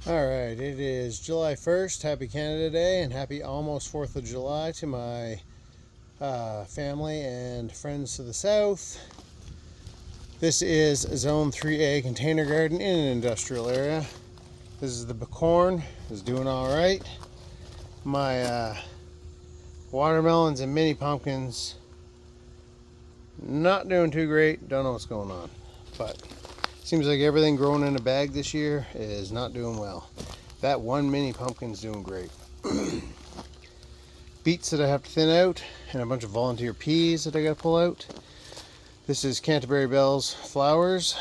Alright, it is July 1st. Happy Canada Day and happy almost 4th of July to my family and friends to the south. This is Zone 3A Container Garden in an industrial area. This is the Bicorn. It's doing alright. My watermelons and mini pumpkins not doing too great. Don't know what's going on. But seems like everything growing in a bag this year is not doing well. That one mini pumpkin's doing great. Beets that I have to thin out, and a bunch of volunteer peas that I gotta pull out. This is Canterbury Bells flowers.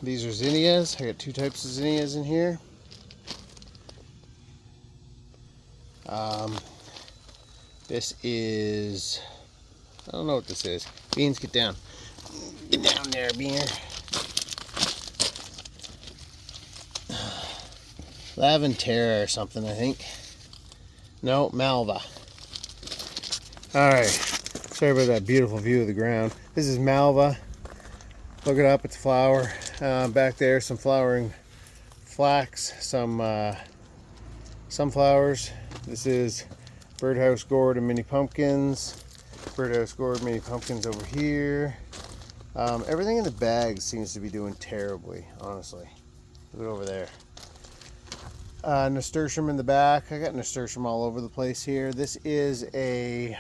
These are zinnias. I got two types of zinnias in here. This is, I don't know what this is. Beans, get down. Get down there, Beaner. Laventera or something, I think. No, Malva. Alright, sorry about that beautiful view of the ground. This is Malva. Look it up, it's a flower. Back there, some flowering flax, some sunflowers. This is Birdhouse Gourd and mini pumpkins. Birdhouse Gourd, mini pumpkins over here. Everything in the bag seems to be doing terribly, honestly. Look over there. Nasturtium in the back. I got nasturtium all over the place here. This is a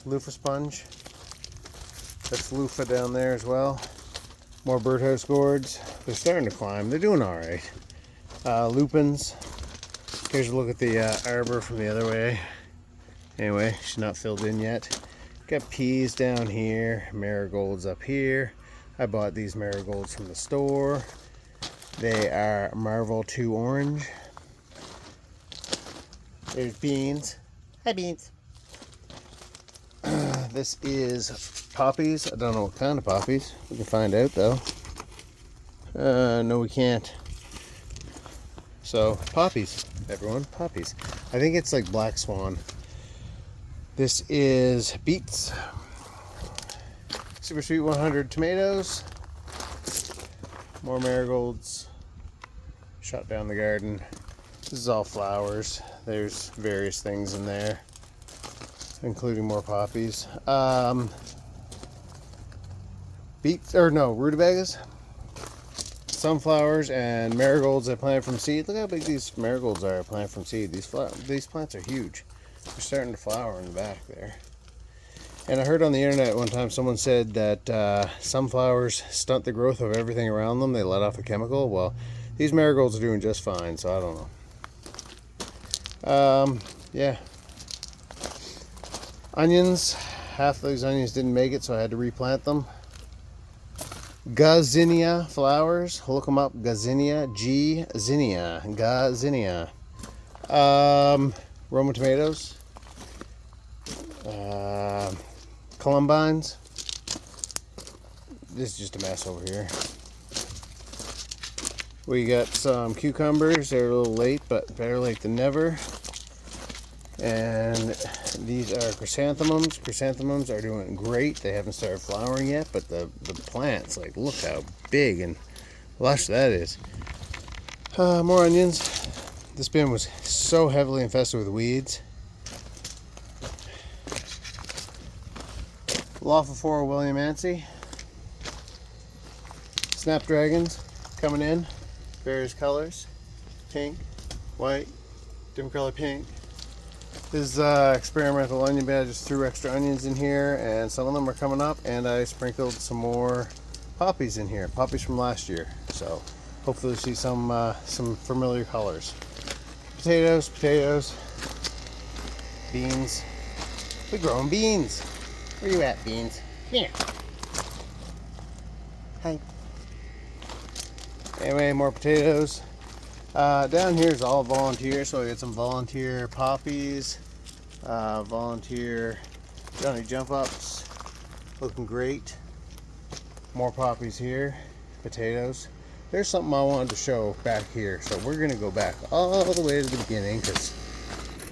loofah sponge. That's loofah down there as well. More birdhouse gourds. They're starting to climb. They're doing all right. Lupins. Here's a look at the arbor from the other way. Anyway, she's not filled in yet. Got peas down here. Marigolds up here. I bought these marigolds from the store. They are Marvel 2 orange. There's beans. Hi, beans. This is poppies. I don't know what kind of poppies. We can find out though. No, we can't. So, poppies, everyone. Poppies. I think it's like Black Swan. This is beets. Super Sweet 100 tomatoes. More marigolds. Shot down the garden. This is all flowers. There's various things in there, including more poppies. Beets, or no, rutabagas. Sunflowers and marigolds I planted from seed. Look how big these marigolds are I planted from seed. These plants are huge. They're starting to flower in the back there. And I heard on the internet one time someone said that sunflowers stunt the growth of everything around them. They let off a chemical. Well, these marigolds are doing just fine, so I don't know. Yeah. Onions. Half of those onions didn't make it, so I had to replant them. Gazinnia flowers. Look them up. Gazinnia. G-zinnia. Gazinnia. Roma tomatoes. Columbines. This is just a mess over here. We got some cucumbers. They're a little late, but better late than never. And these are chrysanthemums. Chrysanthemums are doing great. They haven't started flowering yet, but the plants, like, look how big and lush that is. More onions. This bin was so heavily infested with weeds. Lophophora williamansi. Snapdragons coming in. Various colors. Pink, white, different color pink. This is experimental onion bed. I just threw extra onions in here, and some of them are coming up, and I sprinkled some more poppies in here. Poppies from last year. So hopefully see some familiar colors. Potatoes. Beans. We're growing beans. Where you at, beans? Come here. Hi. Anyway, more potatoes. Down here is all volunteer, so I got some volunteer poppies, volunteer Johnny Jump Ups, looking great. More poppies here, potatoes. There's something I wanted to show back here, so we're gonna go back all the way to the beginning, because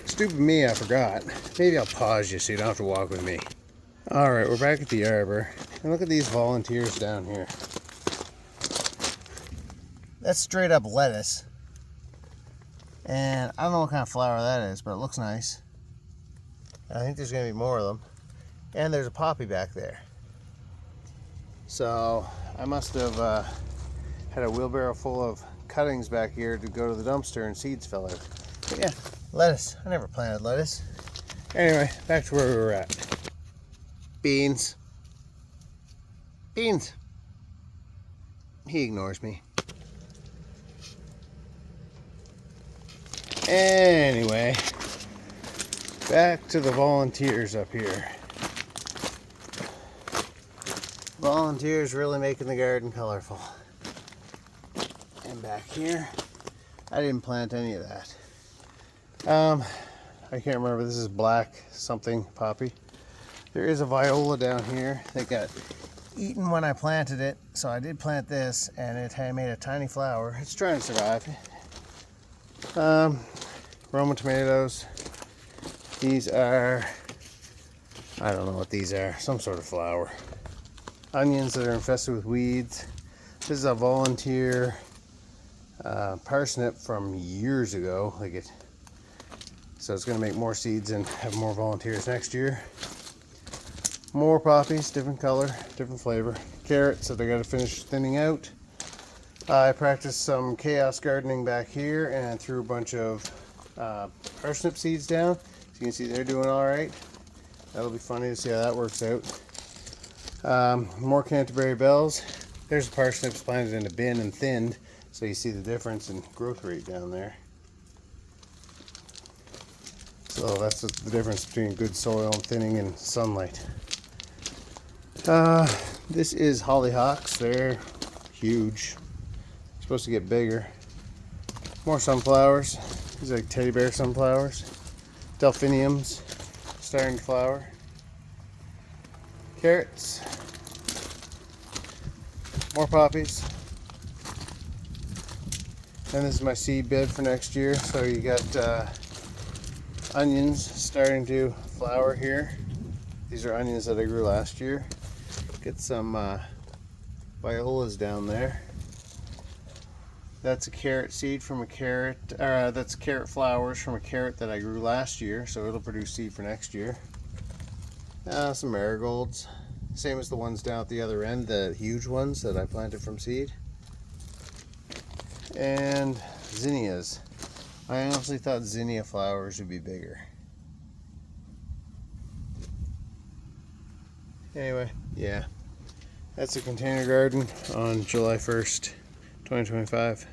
stupid me, I forgot. Maybe I'll pause you so you don't have to walk with me. Alright, we're back at the arbor, and look at these volunteers down here. That's straight up lettuce. And I don't know what kind of flower that is, but it looks nice. I think there's going to be more of them. And there's a poppy back there. So I must have had a wheelbarrow full of cuttings back here to go to the dumpster and seeds fell out. But yeah, lettuce. I never planted lettuce. Anyway, back to where we were at. Beans. Beans. He ignores me. Anyway, back to the volunteers up here. Volunteers really making the garden colorful. And back here, I didn't plant any of that. I can't remember, this is black something poppy. There is a viola down here that got eaten when I planted it, so I did plant this, and it had made a tiny flower. It's trying to survive. Roma tomatoes. These are, I don't know what these are, some sort of flower. Onions that are infested with weeds. This is a volunteer parsnip from years ago. So it's going to make more seeds and have more volunteers next year. More poppies, different color, different flavor. Carrots that I got to finish thinning out. I practiced some chaos gardening back here and threw a bunch of parsnip seeds down. So you can see they're doing all right. That'll be funny to see how that works out. More Canterbury bells. There's the parsnips planted in a bin and thinned, so you see the difference in growth rate down there. So that's the difference between good soil and thinning and sunlight. This is hollyhocks. They're huge. Supposed to get bigger. More sunflowers. These are like teddy bear sunflowers. Delphiniums starting to flower. Carrots. More poppies. And this is my seed bed for next year. So you got onions starting to flower here. These are onions that I grew last year. Get some violas down there. That's a carrot seed from a carrot, that's carrot flowers from a carrot that I grew last year, so it'll produce seed for next year. Some marigolds, same as the ones down at the other end, the huge ones that I planted from seed. And zinnias. I honestly thought zinnia flowers would be bigger. Anyway, yeah, that's a container garden on July 1st, 2025.